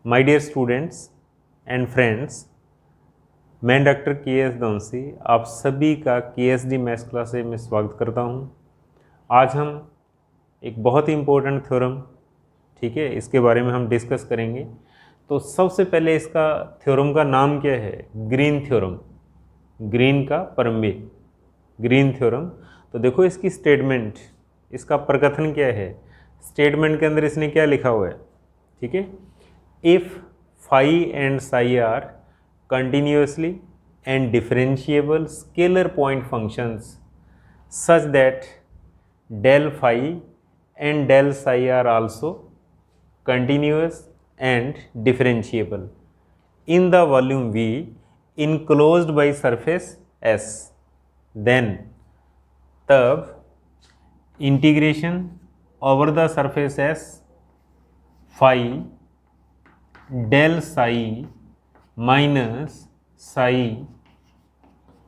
My dear students and friends, मैं doctor K S. Daunsi आप सभी का के.एस.डी. मैथ्स क्लासेज में स्वागत करता हूं। आज हम एक बहुत ही इम्पोर्टेंट थ्योरम, ठीक है, इसके बारे में हम डिस्कस करेंगे। तो सबसे पहले इसका थ्योरम का नाम क्या है? ग्रीन थ्योरम, ग्रीन का परम्बे, ग्रीन थ्योरम। तो देखो इसकी स्टेटमेंट, इसका प्रकथन क्या है। स्टेटमेंट के अंदर इसने क्या लिखा हुआ है, ठीक है। If phi and psi are continuously and differentiable scalar point functions such that del phi and del psi are also continuous and differentiable in the volume V enclosed by surface S, then तब integration over the surface S phi del psi minus psi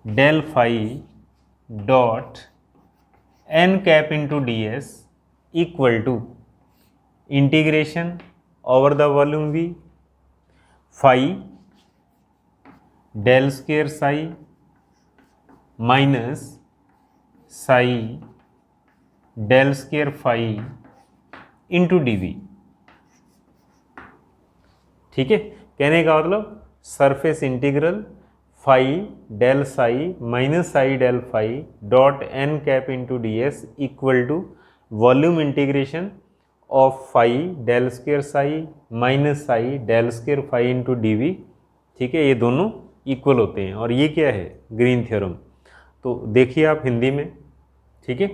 del phi dot n cap into d S equal to integration over the volume V phi del square psi minus psi del square phi into d V. ठीक है, कहने का मतलब surface integral phi del psi minus psi del phi dot n cap into d S equal to volume integration of phi del square psi minus psi del square phi into d V. ठीक है, ये दोनों equal होते हैं और ये क्या है? Green theorem. तो देखिए आप हिंदी में, ठीक है,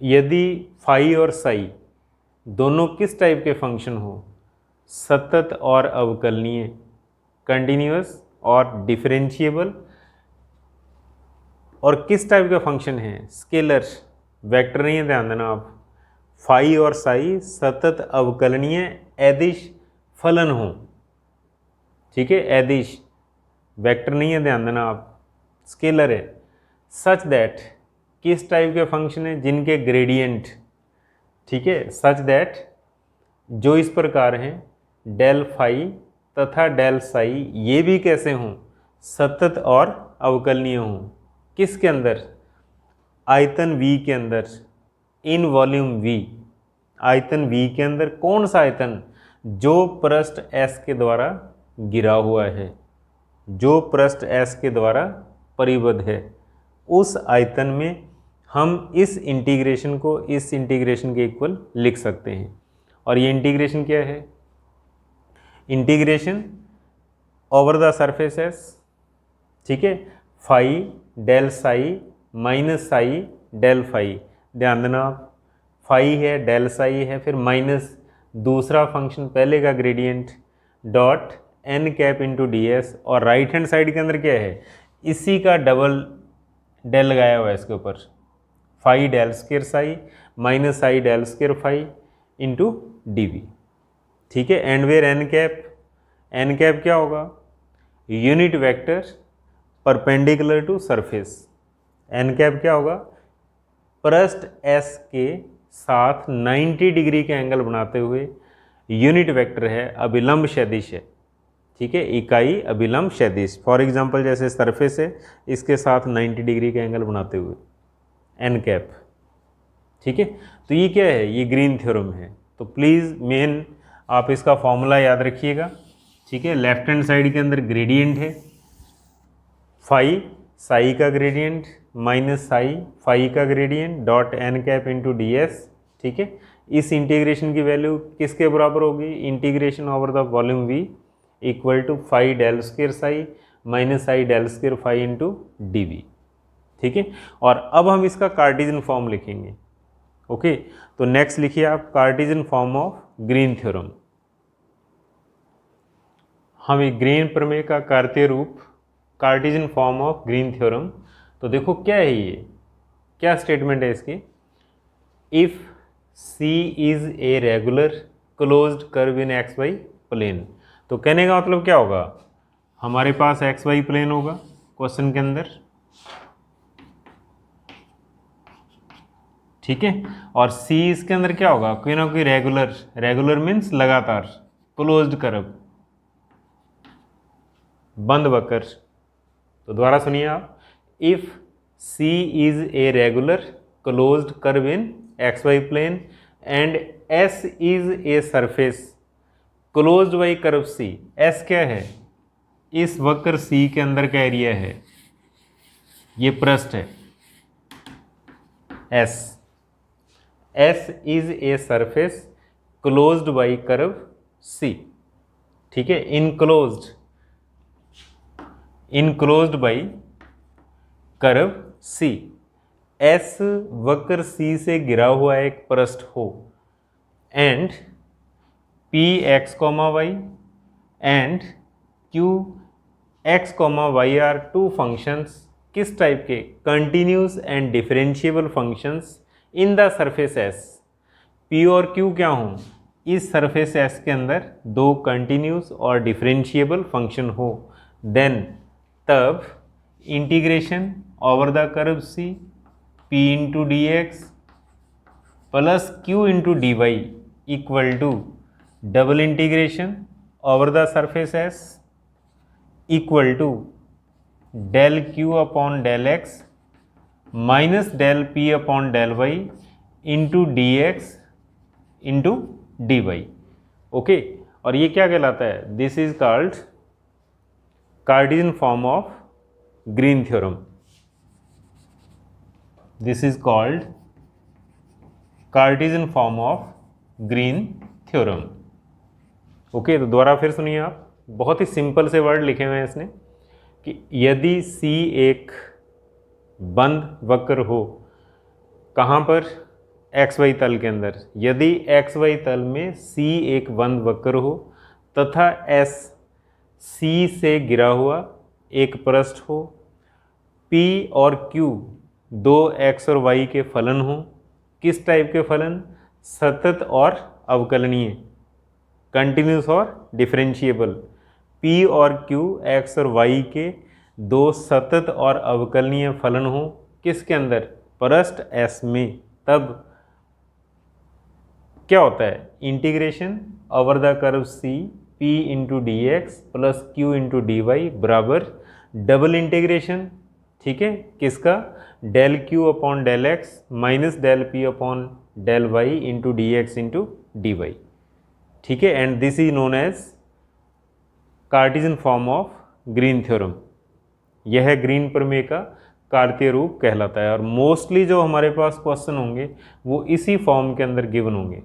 यदि फाई और साई दोनों किस टाइप के फंक्शन हो? सतत और अवकलनीय, कंटिन्यूअस और डिफरेंशिएबल, और किस टाइप का फंक्शन है? स्केलर, वेक्टर नहीं है, ध्यान देना आप। फाई और साई सतत अवकलनीय अदिश फलन हो, ठीक है, अदिश, वेक्टर नहीं है, ध्यान देना आप, स्केलर है। सच दैट, किस टाइप के फंक्शन है? जिनके ग्रेडियंट, ठीक है, सच दैट जो इस प्रकार हैं, डेल फाई तथा डेल साई ये भी कैसे हों? सतत और अवकलनीय हों। किसके अंदर? आयतन V के अंदर, इन वॉल्यूम V। आयतन V के अंदर कौन सा आयतन? जो पृष्ठ S के द्वारा गिरा हुआ है, जो पृष्ठ S के द्वारा परिबद्ध है, उस आयतन में हम इस इंटीग्रेशन को इस इंटीग्रेशन के इक्वल लिख सकते हैं। और ये इंटीग्रेशन क्या है? Integration over the surface S, ठीक है, phi del psi minus psi del phi. ध्यान देना आप, फाई है, डेल साई है, फिर माइनस दूसरा फंक्शन पहले का gradient dot n cap into d S, और राइट हैंड साइड के अंदर क्या है? इसी का डबल डेल लगाया हुआ है इसके ऊपर, phi del square psi minus psi del square phi into d V. ठीक है, एंड वेयर एन कैप क्या होगा? Unit vector perpendicular to surface. N cap क्या होगा? पृष्ठ एस के साथ 90 डिग्री के एंगल बनाते हुए यूनिट वेक्टर है, अभिलंब क्षैतिज है। ठीक है, इकाई अभिलंब क्षैतिज। फॉर एग्जांपल जैसे सरफेस है, इसके साथ 90 डिग्री के एंगल बनाते हुए एन कैप। ठीक है, तो ये क्या है? ये ग्रीन थ्योरम है। तो प्लीज़ मेन आप इसका फॉर्मूला याद रखिएगा। ठीक है, लेफ्ट हैंड साइड के अंदर ग्रेडियंट है, फाई साई का ग्रेडियंट माइनस साई फाई का gradient dot n cap into d S. ठीक है, इस इंटीग्रेशन की वैल्यू किसके बराबर होगी? Integration over the volume V equal to phi del square psi minus psi del square phi into d V. ठीक है, और अब हम इसका कार्टेशियन फॉर्म लिखेंगे। ओके, तो नेक्स्ट लिखिए आप Cartesian form of Green theorem. हम एक ग्रीन प्रमेय का कार्तीय रूप, Cartesian form of Green theorem. तो देखो क्या है ये, क्या स्टेटमेंट है इसकी? If C is a regular closed curve in XY plane. तो कहने का मतलब क्या होगा? हमारे पास XY प्लेन होगा क्वेश्चन के अंदर, ठीक है, और C इसके अंदर क्या होगा? कोई ना कोई रेगुलर, रेगुलर मीन्स लगातार, क्लोज्ड कर्व, बंद वक्र। तो दोबारा सुनिए आप, if C is a regular closed curve in x y plane and S is a surface closed by curve C. S क्या है? इस वक्र सी के अंदर का एरिया है, ये पृष्ठ है S. S is a surface closed by curve C, ठीक है, enclosed by curve C. S वक्र सी से घिरा हुआ एक पृष्ठ हो and P x comma y and Q x comma y are two functions, किस टाइप के? Continuous and differentiable functions in the surface S. P और क्यू क्या हों? इस सरफेस एस के अंदर दो कंटिन्यूस और डिफरेंशिएबल फंक्शन हो, देन तब integration over the curve C p into d x plus Q into d y equal to double integration over the surface S equal to del q upon del x minus del p upon del y into d x into d y. Okay, और ये क्या कहलाता है? This is called Cartesian form of Green theorem. This is called Cartesian form of Green theorem. Okay, तो दोबारा फिर सुनिए आप, बहुत ही सिंपल से वर्ड लिखे हुए हैं इसने कि यदि सी एक बंद वक्र हो, कहाँ पर? एक्स वाई तल के अंदर। यदि एक्स वाई तल में सी एक बंद वक्र हो तथा एस सी से घिरा हुआ एक पृष्ठ हो, पी और क्यू दो एक्स और वाई के फलन हो। किस टाइप के फलन? सतत और अवकलनीय, कंटिन्यूस और डिफरेंशिएबल। पी और क्यू एक्स और वाई के दो सतत और अवकलनीय फलन हो, किसके अंदर? पृष्ठ एस में। तब क्या होता है? Integration over the curve C p into d x plus Q into d y बराबर डबल इंटीग्रेशन, ठीक है, किसका? Del q upon del x minus del p upon del y into d x into d y, ठीक है। And this is known as Cartesian form of Green theorem. यह Green प्रमेय का कार्तीय रूप कहलाता है और मोस्टली जो हमारे पास क्वेश्चन होंगे वो इसी फॉर्म के अंदर गिवन होंगे,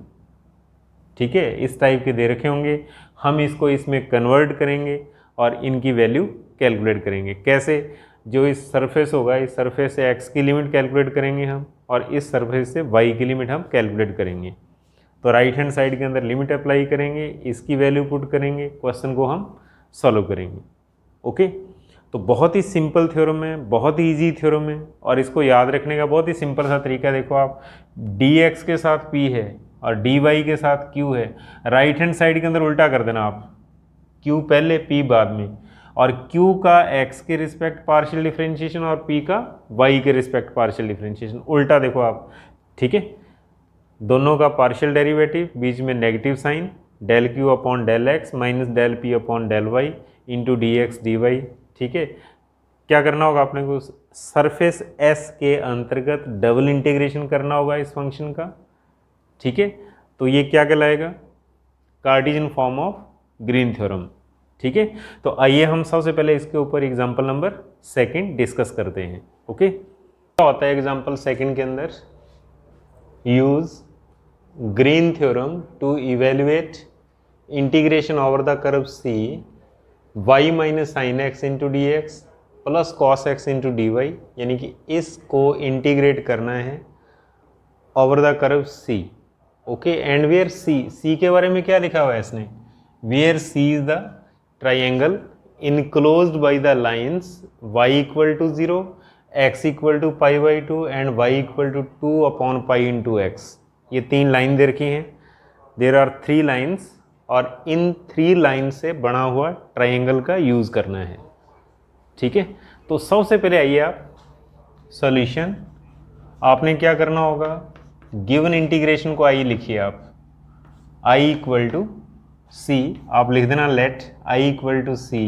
ठीक है, इस टाइप के दे रखे होंगे। हम इसको इसमें कन्वर्ट करेंगे और इनकी वैल्यू कैलकुलेट करेंगे। कैसे? जो इस सरफेस होगा, इस सरफेस से x की लिमिट कैलकुलेट करेंगे हम और इस सरफेस से y की लिमिट हम कैलकुलेट करेंगे। तो राइट हैंड साइड के अंदर लिमिट अप्लाई करेंगे, इसकी वैल्यू पुट करेंगे, क्वेश्चन को हम सॉल्व करेंगे। ओके, तो बहुत ही सिंपल थ्योरम है, बहुत ही ईजी थ्योरम है और इसको याद रखने का बहुत ही सिंपल सा तरीका देखो आप, dx के साथ p है और dy के साथ q है, राइट हैंड साइड के अंदर उल्टा कर देना आप, q पहले p बाद में, और q का x के रिस्पेक्ट पार्शियल डिफरेंशिएशन और p का y के रिस्पेक्ट पार्शियल डिफरेंशिएशन, उल्टा देखो आप, ठीक है। दोनों का पार्शियल डेरिवेटिव, बीच में negative sign, del q upon del x minus del p upon del y into d x d y, ठीक है। क्या करना होगा आपने को? सरफेस S के अंतर्गत डबल इंटीग्रेशन करना होगा इस फंक्शन का, ठीक है। तो ये क्या कहलाएगा? Cartesian form of Green theorem, ठीक है। तो आइए हम सबसे पहले इसके ऊपर एग्जांपल नंबर 2 डिस्कस करते हैं। ओके, क्या होता है एग्जांपल 2 के अंदर? Use green theorem to evaluate integration over the curve C y minus sine x into d x plus cos x into d y, यानी कि इसको इंटीग्रेट करना है over the curve C। Okay, and where C के बारे में क्या लिखा हुआ है इसने? Where C is the triangle enclosed by the lines y equal to 0, x equal to pi by 2 and y equal to 2 upon pi into x. ये 3 line दे रखी हैं, देर आर 3 लाइन्स और इन 3 लाइन से बना हुआ ट्राइंगल का use करना है, ठीक है। तो सबसे पहले आइए आप सॉल्यूशन, आपने क्या करना होगा? गिवन इंटीग्रेशन को आइए लिखिए आप, i इक्वल टू सी, आप लिख देना let I equal to C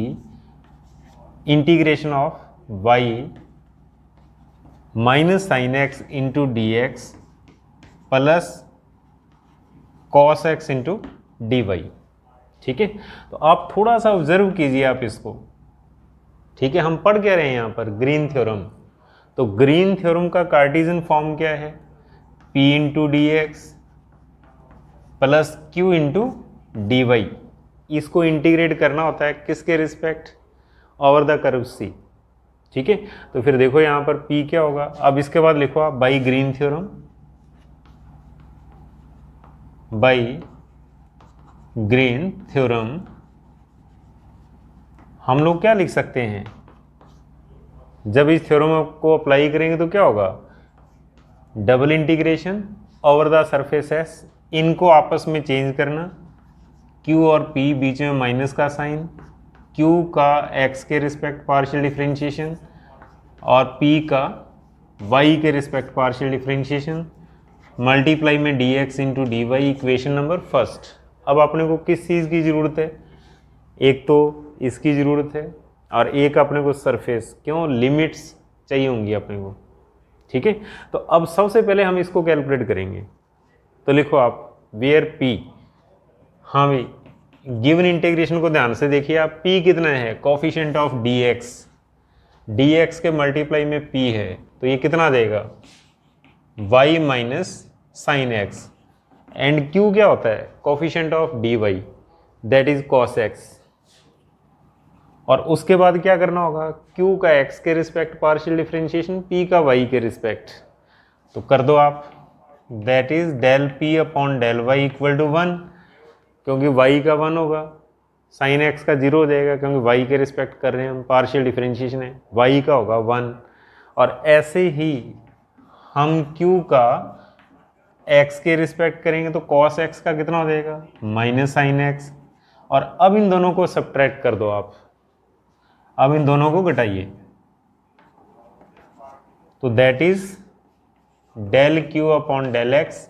integration of y minus sine x into d x plus cos x into d y. ठीक है, तो आप थोड़ा सा ऑब्जर्व कीजिए आप इसको। ठीक है, हम पढ़ क्या रहे हैं यहाँ पर, ग्रीन थ्योरम। तो ग्रीन थ्योरम का कार्टेशियन फॉर्म क्या है, P into d x plus Q into d y. इसको इंटीग्रेट करना होता है किसके respect, over the curve C। ठीक है, तो फिर देखो यहाँ पर P क्या होगा। अब इसके बाद लिखो आप by green theorem, by green theorem हम लोग क्या लिख सकते हैं, जब इस थ्योरम को अप्लाई करेंगे तो क्या होगा, double integration over the surface S, इनको आपस में चेंज करना, Q और P बीच में माइनस का साइन, Q का x के रिस्पेक्ट पार्शियल डिफरेंशिएशन और P का y के रिस्पेक्ट पार्शियल डिफरेंशिएशन, मल्टीप्लाई में dx into d y, equation number first. अब अपने को किस चीज़ की ज़रूरत है, एक तो इसकी ज़रूरत है और एक अपने को सरफेस, क्यों, लिमिट्स चाहिए होंगी अपने को। ठीक है, तो अब सबसे पहले हम इसको कैलकुलेट करेंगे। तो लिखो आप वेयर P, हाँ भाई गिवन इंटीग्रेशन को ध्यान से देखिए आप, P कितना है, कोफिशिएंट ऑफ dx के मल्टीप्लाई में P है, तो ये कितना देगा, y minus sine x, and Q क्या होता है, coefficient of dy, that is cos x। और उसके बाद क्या करना होगा, Q का x के रिस्पेक्ट पार्शियल डिफरेंशिएशन, P का y के रिस्पेक्ट, तो कर दो आप, that is del P upon del y equal to 1, क्योंकि y का 1 होगा, साइन x का 0 हो जाएगा क्योंकि y के रिस्पेक्ट कर रहे हैं हम, पार्शियल डिफरेंशिएशन है, y का होगा 1। और ऐसे ही हम Q का x के रिस्पेक्ट करेंगे तो cos x का कितना हो जाएगा, माइनस साइन x। और अब इन दोनों को सब्ट्रैक्ट कर दो आप, अब इन दोनों को घटाइए, तो that is del Q upon del x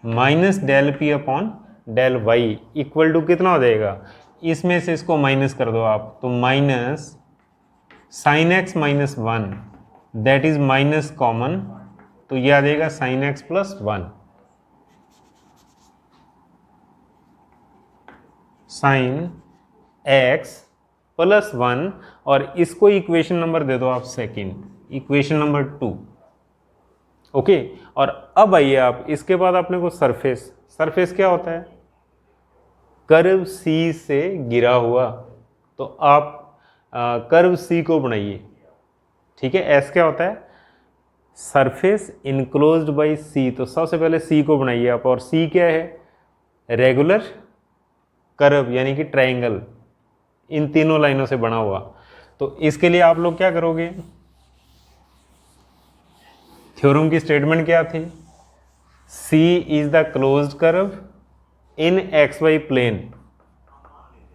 minus del P upon del y equal to कितना हो जाएगा, इसमें से इसको माइनस कर दो आप, तो minus sine x minus 1, that is minus common, तो ये आ जाएगा sign x plus 1, sign x plus 1, और इसको इक्वेशन नंबर दे दो आप सेकेंड, इक्वेशन नंबर 2। ओके, और अब आइए आप, इसके बाद अपने को सरफेस, सरफेस क्या होता है, कर्व C से गिरा हुआ, तो आप कर्व C को बनाइए। ठीक है, S क्या होता है, सरफेस इनक्लोज्ड बाय C, तो सबसे पहले C को बनाइए आप, और C क्या है, रेगुलर कर्व यानी कि ट्रायंगल, इन तीनों लाइनों से बना हुआ। तो इसके लिए आप लोग क्या करोगे, थ्योरम की स्टेटमेंट क्या थी, C is the closed curve in x y plane.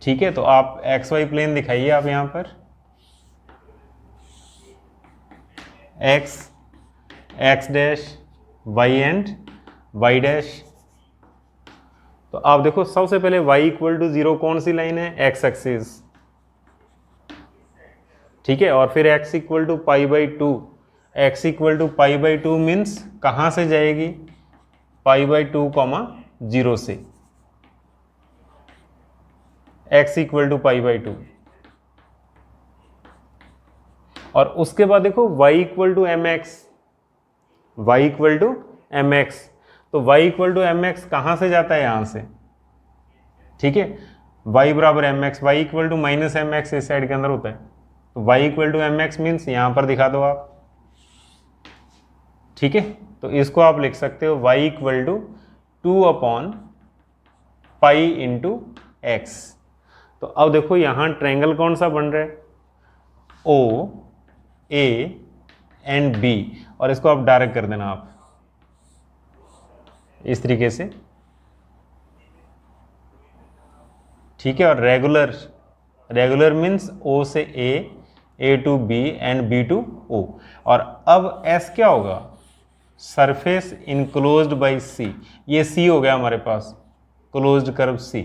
ठीक है, तो आप एक्स वाई प्लेन दिखाइए आप यहां पर, x dash y and y dash. तो आप देखो सबसे पहले y इक्वल टू 0 कौन सी लाइन है, एक्स एक्सिस। ठीक है, और फिर x equal to pi by 2, x equal to pi by 2 means कहाँ से जाएगी, पाई बाई 2 0 से, x equal to pi by 2। और उसके बाद देखो y equal to m x, y equal to m x, तो y equal to m x कहाँ से जाता है, यहाँ से। ठीक है, y बराबर m x, y equal to minus m x इस साइड के अंदर होता है, तो y equal to m x means यहाँ पर दिखा दो आप। ठीक है, तो इसको आप लिख सकते हो y equal to 2 upon pi into x. तो अब देखो यहाँ ट्रायंगल कौन सा बन रहा है, O A एंड B, और इसको आप डायरेक्ट कर देना आप इस तरीके से। ठीक है, और रेगुलर मीन्स O से A to B and B to O। और अब S क्या होगा, सरफेस इनक्लोज्ड बाय C, ये C हो गया हमारे पास, क्लोज्ड कर्व C।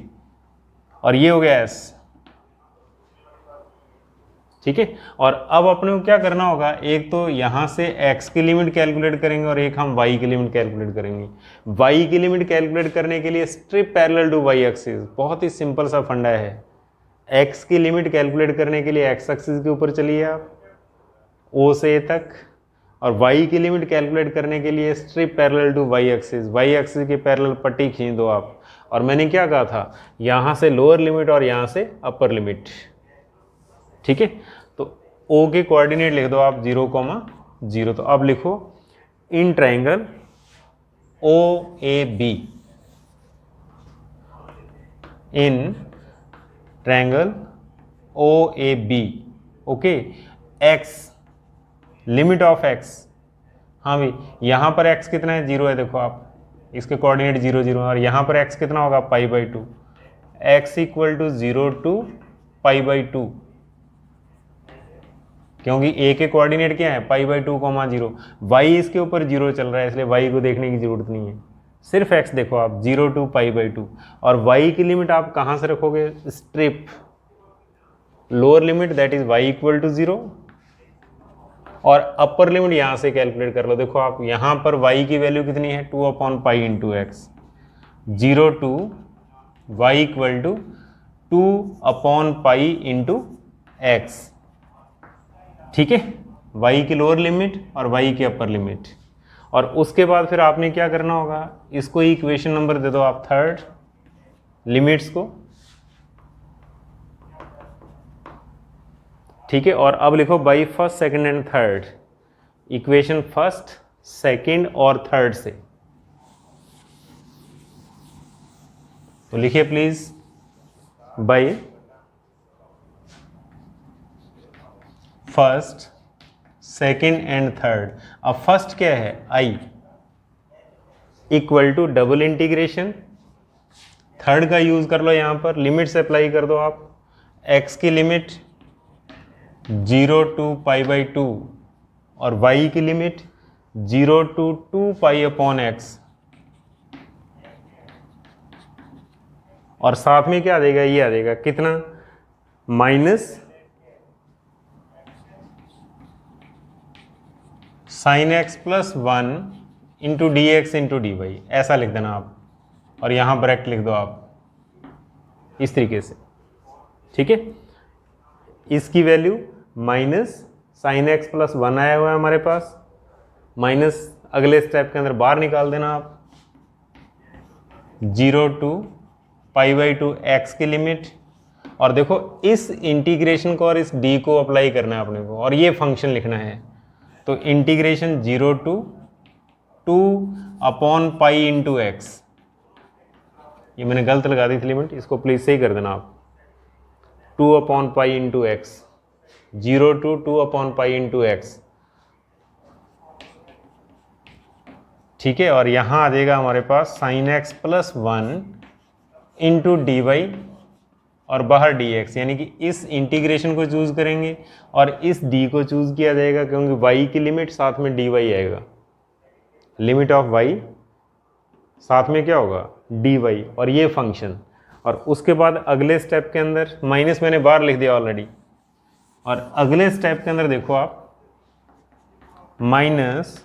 और ये हो गया s, ठीक है। और अब अपने को क्या करना होगा, एक तो यहाँ से x की लिमिट कैलकुलेट करेंगे और एक हम y की लिमिट कैलकुलेट करेंगे। y की लिमिट कैलकुलेट करने के लिए strip parallel to y axis, बहुत ही सिंपल सा फंडा है। x की लिमिट कैलकुलेट करने के लिए x एक्सिस के ऊपर चलिए आप o से a तक, और y की लिमिट कैलकुलेट करने के लिए strip parallel to y axis, y axis के पैरेलल पट्टी खींच दो आप। और मैंने क्या कहा था, यहाँ से लोअर लिमिट और यहाँ से अपर लिमिट, ठीक है। तो O के कोऑर्डिनेट लिख दो आप 0,0। तो अब लिखो in triangle OAB, in triangle OAB, okay, x limit of x, हाँ भाई यहाँ पर x कितना है, 0 है, देखो आप इसके कोऑर्डिनेट 0, 0 और यहाँ पर x कितना होगा, π/2, x इक्वल टू 0 to π/2, क्योंकि a के कोऑर्डिनेट क्या है, π/2, 0, y इसके ऊपर 0 चल रहा है, इसलिए y को देखने की जरूरत नहीं है, सिर्फ x देखो आप 0 to π/2। और y की लिमिट आप कहाँ से रखोगे, strip lower limit that is y equal to 0, और अपर लिमिट यहाँ से कैलकुलेट कर लो। देखो आप यहाँ पर y की वैल्यू कितनी है, 2/π into x, 0 to y equal to 2/π into x, ठीक है, y की लोअर लिमिट और y की अपर लिमिट। और उसके बाद फिर आपने क्या करना होगा, इसको इक्वेशन नंबर दे दो आप थर्ड, लिमिट्स को, ठीक है। और अब लिखो by first, second and third, equation first, second और थर्ड से। तो लिखिए please, by first, second and third. अब फर्स्ट क्या है, i equal to double integration, third का यूज कर लो, यहां पर लिमिट्स अप्लाई कर दो आप, x की लिमिट 0 to π/2 और y की लिमिट 0 to 2π/x, और साथ में क्या आ जाएगा, ये आ जाएगा कितना, minus sin x plus 1 into d x into d y, ऐसा लिख देना आप, और यहाँ ब्रैकेट लिख दो आप इस तरीके से, ठीक है। इसकी value minus sine x plus 1 आया हुआ है हमारे पास, माइनस अगले स्टेप के अंदर बाहर निकाल देना आप, 0 to π/2 x की लिमिट, और देखो इस इंटीग्रेशन को और इस d को अप्लाई करना है अपने को, और ये फंक्शन लिखना है। तो इंटीग्रेशन 0 to 2/π इंटू एक्स, ये मैंने गलत लगा दी थी लिमिट, इसको प्लीज सही कर देना आप, 2/π into x, 0 to 2/π into x, ठीक है। और यहाँ आ जाएगा हमारे पास sine x plus 1 into d y, और बाहर डी एक्स, यानी कि इस इंटीग्रेशन को चूज करेंगे और इस d को चूज किया जाएगा, क्योंकि y की लिमिट साथ में dy आएगा, लिमिट ऑफ y साथ में क्या होगा, dy, और ये फंक्शन। और उसके बाद अगले स्टेप के अंदर माइनस मैंने बाहर लिख दिया ऑलरेडी, और अगले स्टेप के अंदर देखो आप माइनस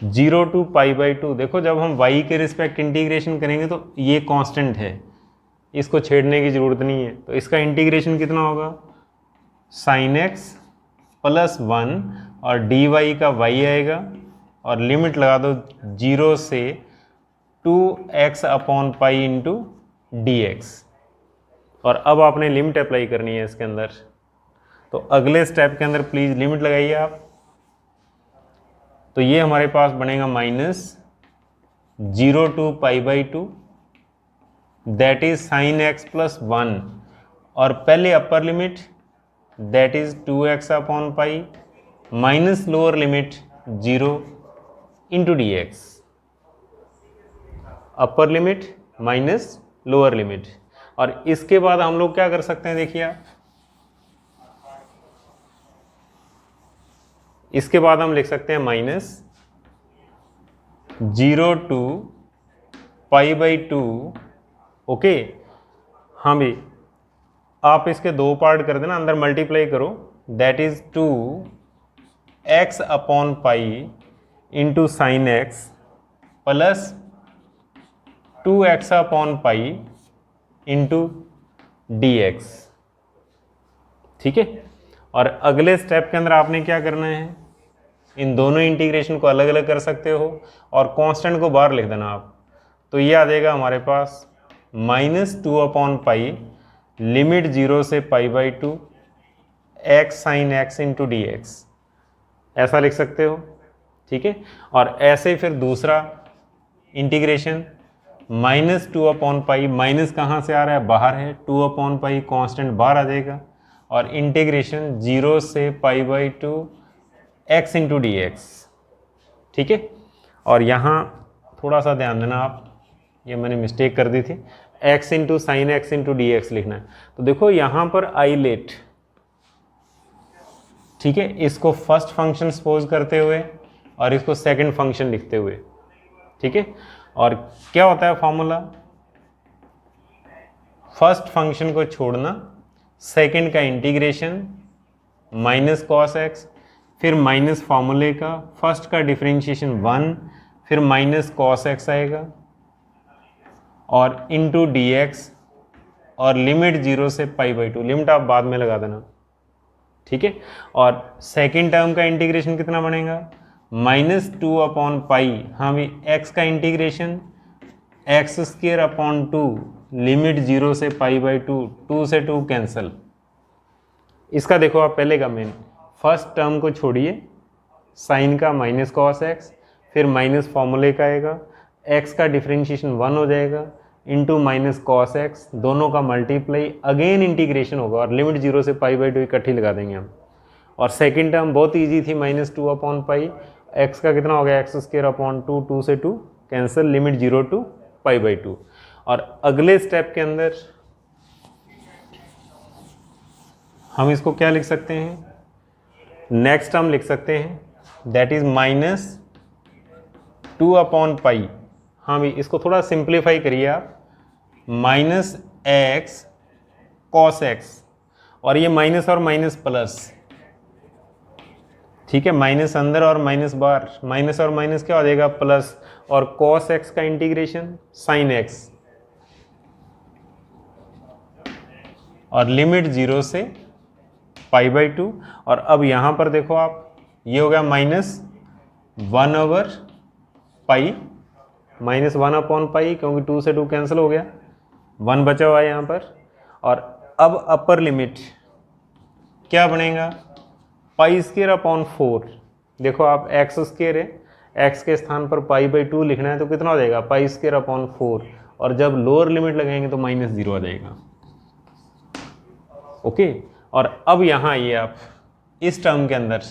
0 to π/2, देखो जब हम y के रिस्पेक्ट इंटीग्रेशन करेंगे तो ये कांस्टेंट है, इसको छेड़ने की जरूरत नहीं है, तो इसका इंटीग्रेशन कितना होगा, साइन एक्स प्लस 1 और डी वाई का y आएगा, और लिमिट लगा दो 0 से 2x/π इंटू डी एक्स, और अब आपने लिमिट अप्लाई करनी है इसके अंदर। तो अगले स्टेप के अंदर प्लीज लिमिट लगाइए आप, तो ये हमारे पास बनेगा minus 0 to π/2 that is sine x plus 1, और पहले upper limit that is 2x/π minus lower limit 0 into d x, upper limit minus lower limit. और इसके बाद हम लोग क्या कर सकते हैं, देखिए आप, इसके बाद हम लिख सकते हैं माइनस 0 to π/2, ओके, हाँ भी, आप इसके दो पार्ट कर देना, अंदर मल्टीप्लाई करो, that is 2x upon pi into sine x plus 2x upon pi into d x. ठीक है, और अगले स्टेप के अंदर आपने क्या करना है, इन दोनों इंटीग्रेशन को अलग अलग कर सकते हो और कांस्टेंट को बाहर लिख देना आप। तो ये आ जाएगा हमारे पास -2 अपॉन पाई लिमिट 0 से π/2 x sign x into d x, ऐसा लिख सकते हो। ठीक है, और ऐसे ही फिर दूसरा इंटीग्रेशन -2 अपॉन पाई, माइनस कहाँ से आ रहा है, बाहर है, 2 अपॉन पाई कॉन्स्टेंट बाहर आ जाएगा, और इंटीग्रेशन 0 से π/2 x इंटू डी एक्स। ठीक है, और यहाँ थोड़ा सा ध्यान देना आप, ये मैंने मिस्टेक कर दी थी, x into sine x into d x लिखना है। तो देखो यहाँ पर आइलेट, ठीक है, इसको फर्स्ट फंक्शन सपोज करते हुए और इसको सेकंड फंक्शन लिखते हुए। ठीक है, और क्या होता है फॉर्मूला, फर्स्ट फंक्शन को छोड़ना, सेकंड का इंटीग्रेशन माइनस कॉस एक्स, फिर माइनस फॉर्मूले का, फर्स्ट का डिफरेंशिएशन 1, फिर माइनस कॉस एक्स आएगा और इंटू डी एक्स, और लिमिट 0 से π/2, लिमिट आप बाद में लगा देना। ठीक है, और सेकेंड टर्म का इंटीग्रेशन कितना बनेगा, -2 अपॉन पाई, हाँ भी x का इंटीग्रेशन x² अपॉन 2 लिमिट 0 से π/2, 2 से 2 कैंसिल। इसका देखो आप पहले का मेन, फर्स्ट टर्म को छोड़िए, साइन का माइनस कॉस एक्स, फिर माइनस फॉर्मूले का आएगा, x का डिफरेंशिएशन 1 हो जाएगा इंटू माइनस कॉस एक्स, दोनों का मल्टीप्लाई, अगेन इंटीग्रेशन होगा और लिमिट 0 से π/2 इकट्ठी लगा देंगे हम। और सेकंड टर्म बहुत इजी थी, -2 अपॉन पाई, x का कितना हो गया, x² अपॉन 2, 2 से 2 कैंसिल, लिमिट 0 टू π/2। और अगले स्टेप के अंदर हम इसको क्या लिख सकते हैं, नेक्स्ट टर्म लिख सकते हैं, दैट इज -2 अपॉन पाई, हाँ भी इसको थोड़ा सिंप्लीफाई करिए आप, -x cos x, और ये माइनस और माइनस प्लस। ठीक है, माइनस अंदर और माइनस बाहर, माइनस और माइनस क्या हो जाएगा, प्लस, और cos x का इंटीग्रेशन sin x, और लिमिट 0 से π/2। और अब यहाँ पर देखो आप, ये हो गया -1 ओवर पाई, -1 अपॉन पाई, क्योंकि 2 से 2 कैंसिल हो गया, 1 बचा हुआ है यहाँ पर। और अब अपर लिमिट क्या बनेगा, π² अपॉन 4, देखो आप x² है, x के स्थान पर π/2 लिखना है तो कितना हो जाएगा, π² अपॉन 4, और जब लोअर लिमिट लगाएंगे तो -0 आ जाएगा। ओके, और अब यहाँ आइए आप, इस टर्म के अंदर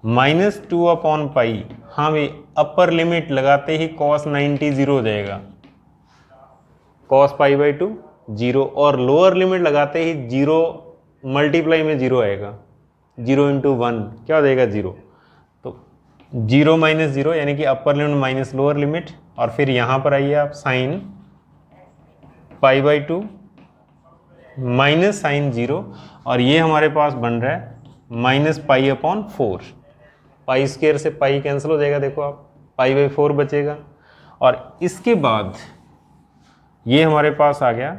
-2 अपॉन पाई, हाँ भाई अपर लिमिट लगाते ही cos 90 0 हो जाएगा, cos π/2 0, और लोअर लिमिट लगाते ही 0 मल्टीप्लाई में 0 आएगा, 0 इंटू 1 क्या हो जाएगा, 0। तो 0 - 0 यानी कि अपर लिमिट माइनस लोअर लिमिट, और फिर यहाँ पर आइए आप, साइन π/2 माइनस साइन 0, और ये हमारे पास बन रहा है -π/4, π² से पाई कैंसिल हो जाएगा, देखो आप π/4 बचेगा। और इसके बाद ये हमारे पास आ गया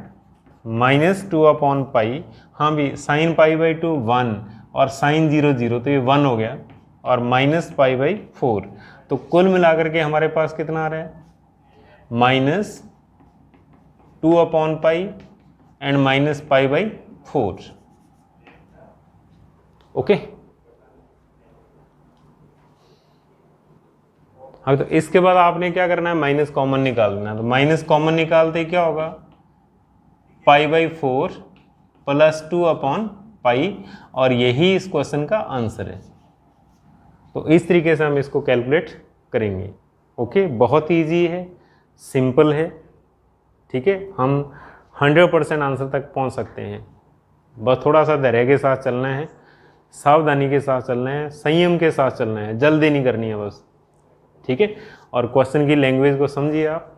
-2 अपॉन पाई, हाँ भी साइन π/2 1 और साइन 0 0, तो ये 1 हो गया, और -π/4। तो कुल मिलाकर के हमारे पास कितना आ रहा है, -2 अपॉन पाई एंड -π/4। ओके, हाँ, तो इसके बाद आपने क्या करना है, माइनस कॉमन निकालना है। तो माइनस कॉमन निकालते क्या होगा, π/4 + 2 अपॉन पाई, और यही इस क्वेश्चन का आंसर है। तो इस तरीके से हम इसको कैलकुलेट करेंगे। ओके, बहुत ईजी है, सिंपल है। ठीक है, हम 100% आंसर तक पहुंच सकते हैं, बस थोड़ा सा धैर्य के साथ चलना है, सावधानी के साथ चलना है, संयम के साथ चलना है, जल्दी नहीं करनी है बस। ठीक है, और क्वेश्चन की लैंग्वेज को समझिए आप,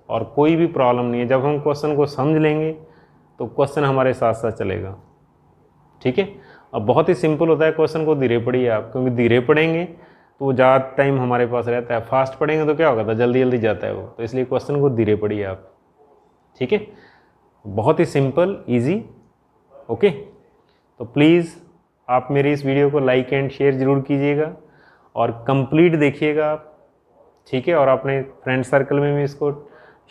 और कोई भी प्रॉब्लम नहीं है। जब हम क्वेश्चन को समझ लेंगे तो क्वेश्चन हमारे साथ साथ चलेगा, ठीक है। अब बहुत ही सिंपल होता है, क्वेश्चन को धीरे पढ़िए आप, क्योंकि धीरे पढ़ेंगे तो वो ज़्यादा टाइम हमारे पास रहता है, फास्ट पढ़ेंगे तो क्या होगा था, जल्दी जल्दी जाता है वो, तो इसलिए क्वेश्चन को धीरे पढ़िए आप, ठीक है। बहुत ही सिंपल ईजी, ओके। तो प्लीज़ आप मेरी इस वीडियो को लाइक एंड शेयर ज़रूर कीजिएगा और कंप्लीट देखिएगा आप, ठीक है। और अपने फ्रेंड सर्कल में भी इसको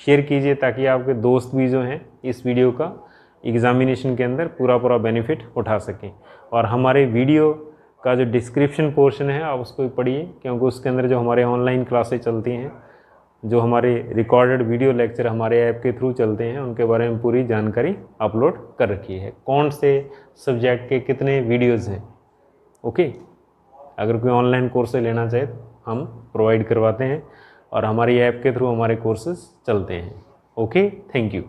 शेयर कीजिए ताकि आपके दोस्त भी जो हैं इस वीडियो का एग्ज़ामिनेशन के अंदर पूरा बेनिफिट उठा सकें। और हमारे वीडियो का जो डिस्क्रिप्शन पोर्शन है आप उसको पढ़िए, क्योंकि उसके अंदर जो हमारे ऑनलाइन क्लासेस चलती हैं, जो हमारे रिकॉर्डेड वीडियो लेक्चर हमारे ऐप के थ्रू चलते हैं, उनके बारे में पूरी जानकारी अपलोड कर रखी है, कौन से सब्जेक्ट के कितने वीडियोज़ हैं, ओके। अगर कोई ऑनलाइन कोर्स लेना चाहे तो हम प्रोवाइड करवाते हैं और हमारी ऐप के थ्रू हमारे कोर्सेज चलते हैं, ओके। Thank you.